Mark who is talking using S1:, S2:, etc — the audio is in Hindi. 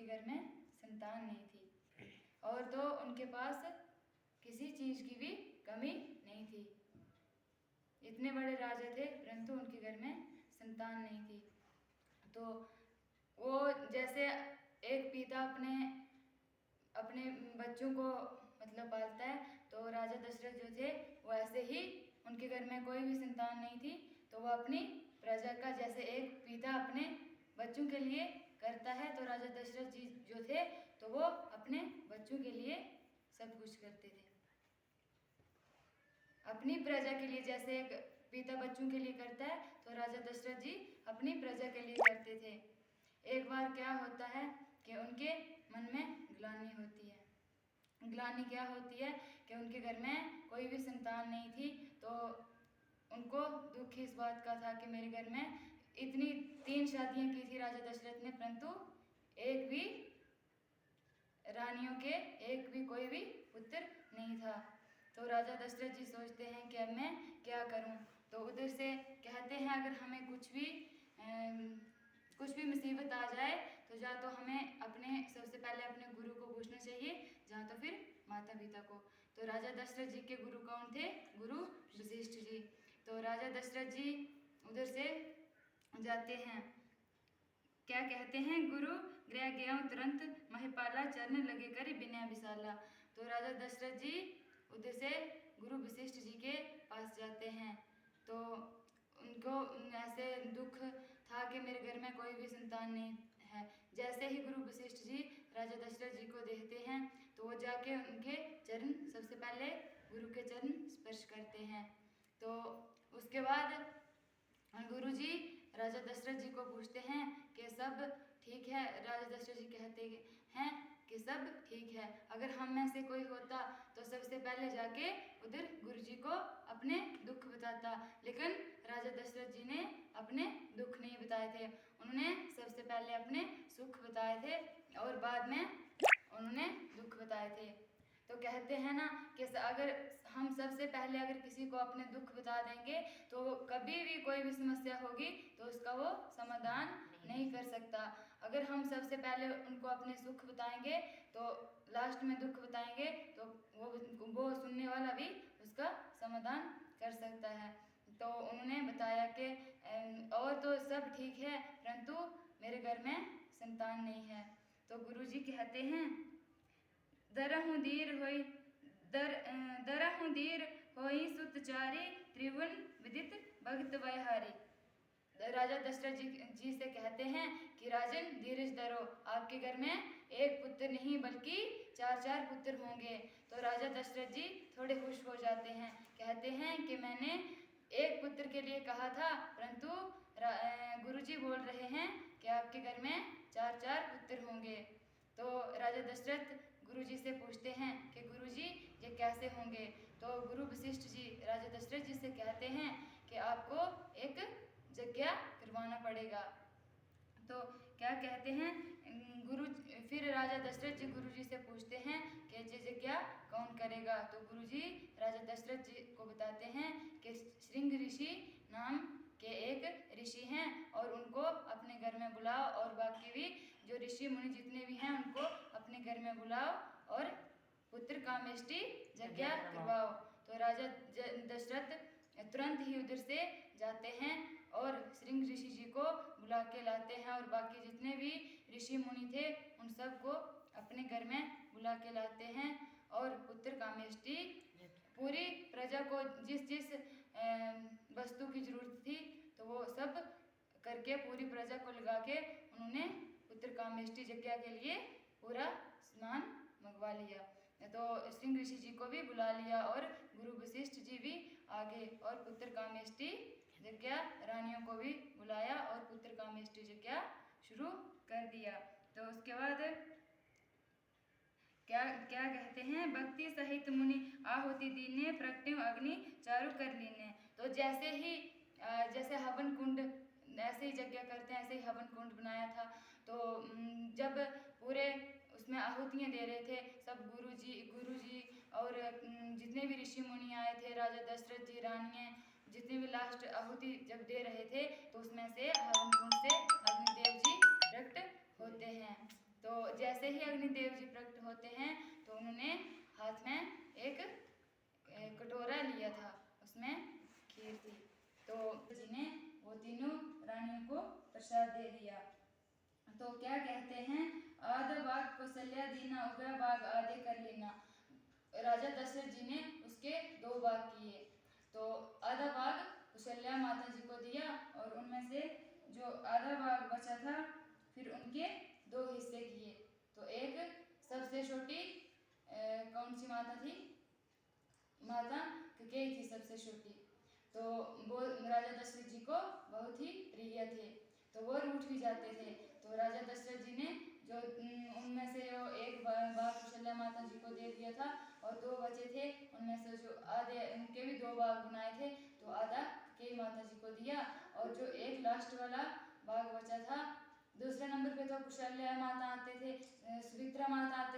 S1: घर में संतान नहीं थी, और तो उनके पास किसी चीज़ की भी कमी नहीं थी। इतने बड़े राजा थे परंतु उनके घर में संतान नहीं थी। तो वो जैसे एक पिता अपने बच्चों को मतलब पालता है, तो राजा दशरथ जो थे वो ऐसे ही, उनके घर में कोई भी संतान नहीं थी, तो वो अपनी प्रजा का जैसे एक पिता अपने बच्चों के लिए करता है, तो राजा दशरथ जी जो थे तो वो अपने बच्चों के लिए सब कुछ करते थे। अपनी प्रजा के लिए जैसे एक पिता बच्चों के लिए करता है, तो राजा दशरथ जी अपनी प्रजा के लिए करते थे। एक बार क्या होता है कि उनके मन में ग्लानि होती है। ग्लानि क्या होती है कि उनके घर में कोई भी संतान नहीं थी, तो उनको दुख इस बात का था कि मेरे घर में इतनी 3 शादियां की थी राजा दशरथ ने, परंतु एक भी रानियों के एक भी कोई भी पुत्र नहीं था। तो राजा दशरथ जी सोचते हैं कि अब मैं क्या करूं। तो उधर से कहते हैं अगर हमें कुछ भी मुसीबत आ जाए तो या तो हमें सबसे पहले अपने गुरु को पूछना चाहिए, या तो फिर माता पिता को। तो राजा दशरथ जी के गुरु कौन थे? गुरु वशिष्ठ जी। तो राजा दशरथ जी उधर से जाते हैं, क्या कहते हैं, गुरु गृह गया तुरंत महिपाला चरण लगे कर बिना विशाला। तो राजा दशरथ जी उधर से गुरु वशिष्ठ जी के पास जाते हैं। तो उनको ऐसे दुख था कि मेरे घर में कोई भी संतान नहीं है। जैसे ही गुरु वशिष्ठ जी राजा दशरथ जी को देखते हैं, तो वो जाके उनके चरण, सबसे पहले गुरु के चरण स्पर्श करते हैं। तो उसके बाद गुरु जी राजा दशरथ जी को पूछते हैं कि सब ठीक है। राजा दशरथ जी कहते हैं कि सब ठीक है। अगर हम में से कोई होता तो सबसे पहले जाके उधर गुरु जी को अपने दुख बताता, लेकिन राजा दशरथ जी ने अपने दुख नहीं बताए थे। उन्होंने सबसे पहले अपने सुख बताए थे और बाद में उन्होंने दुख बताए थे। तो कहते हैं ना कि अगर हम सबसे पहले अगर किसी को अपने दुख बता देंगे तो कभी भी कोई भी समस्या होगी तो उसका वो समाधान नहीं कर सकता। अगर हम सबसे पहले उनको अपने सुख बताएंगे तो लास्ट में दुख बताएंगे तो वो सुनने वाला भी उसका समाधान कर सकता है। तो उन्होंने बताया कि और तो सब ठीक है परंतु मेरे घर में संतान नहीं है। तो गुरुजी कहते हैं दरहु दीर होई सुतचारी त्रिभुवन विदित भगत वैहारी। राजा दशरथ जी से कहते हैं कि राजन धीरज धरो, आपके घर में एक पुत्र नहीं बल्कि 4 पुत्र होंगे। तो राजा दशरथ जी थोड़े खुश हो जाते हैं, कहते हैं कि मैंने एक पुत्र के लिए कहा था परंतु गुरुजी बोल रहे हैं कि आपके घर में 4 पुत्र होंगे। तो राजा दशरथ गुरुजी से पूछते हैं कि गुरुजी ये कैसे होंगे। तो गुरु वशिष्ठ जी राजा दशरथ जी से कहते हैं कि आपको एक यज्ञ करवाना पड़ेगा। तो क्या कहते हैं फिर राजा दशरथ जी गुरुजी से पूछते हैं कि ये यज्ञ कौन करेगा। तो गुरुजी राजा दशरथ जी को बताते हैं कि श्रृंग ऋषि नाम के एक ऋषि हैं और उनको अपने घर में बुलाओ, और बाकी भी जो ऋषि मुनि जितने भी हैं उनको अपने घर में बुलाओ और पुत्र कामेष्टि यज्ञ करवाओ। तो राजा दशरथ तुरंत ही उधर से जाते हैं और श्रृंग ऋषि जी को बुला के लाते हैं, और बाकी जितने भी ऋषि मुनि थे उन सबको अपने घर में बुला के लाते हैं और पुत्र कामेष्टि पूरी प्रजा को जिस वस्तु की जरूरत थी तो वो सब करके पूरी प्रजा को लगा के उन्होंने पुत्र कामेष्टि यज्ञ के लिए पूरा सामान मंगवा लिया। तो श्रृंग ऋषि जी को भी बुला लिया और गुरु वशिष्ठ जी भी आगे और पुत्र कामेष्टि यज्ञ रानियों को भी बुलाया और पुत्र कामेष्टि यज्ञ शुरू कर दिया। तो उसके बाद क्या कहते हैं, भक्ति सहित मुनि आहुति दीने प्रगट्यो अग्नि चारु कर लीने। तो जैसे हवन कुंड ऐसे ही यज्ञ करते हैं, ऐसे ही हवन कुंड बनाया था। तो जब पूरे उसमें आहुतियाँ दे रहे थे सब गुरुजी और जितने भी ऋषि मुनि आए थे, राजा दशरथ जी, रानियाँ, जितने भी लास्ट आहुति जब दे रहे थे तो उसमें से हवन कुंड से अग्निदेव जी प्रकट होते हैं। तो तो जैसे ही अग्निदेव जी प्रकट होते हैं तो उन्होंने हाथ में एक कटोरा लिया था, उसमें खीर थी। तो जी ने वो तीनों रानियों को प्रसाद दे दिया। तो क्या कहते हैं, आधा भाग कौशल्या दीना उभय भाग आधे कर लेना। राजा दशरथ जी ने उसके 2 भाग किए। तो आधा भाग कौशल्या माता जी को दिया और उनमें से जो आधा भाग बचा था फिर उनके 2 हिस्से किए। तो एक सबसे छोटी कौन सी माता थी, माता कैकेयी थी सबसे छोटी। तो वो राजा दशरथ जी को बहुत ही प्रिय थे, तो वो रूठ भी जाते थे। तो राजा दशरथ जी ने जो उनमें से जो एक भाग कौशल्या माता जी को दे दिया था और 2 बचे थे, उनमें से जो आधे उनके भी 2 भाग बनाए थे, तो आधा कैकेयी माता जी को दिया और जो एक लास्ट वाला भाग बचा था, दूसरे नंबर पे तो कौशल्या माता आते थे, सुमित्रा माता आते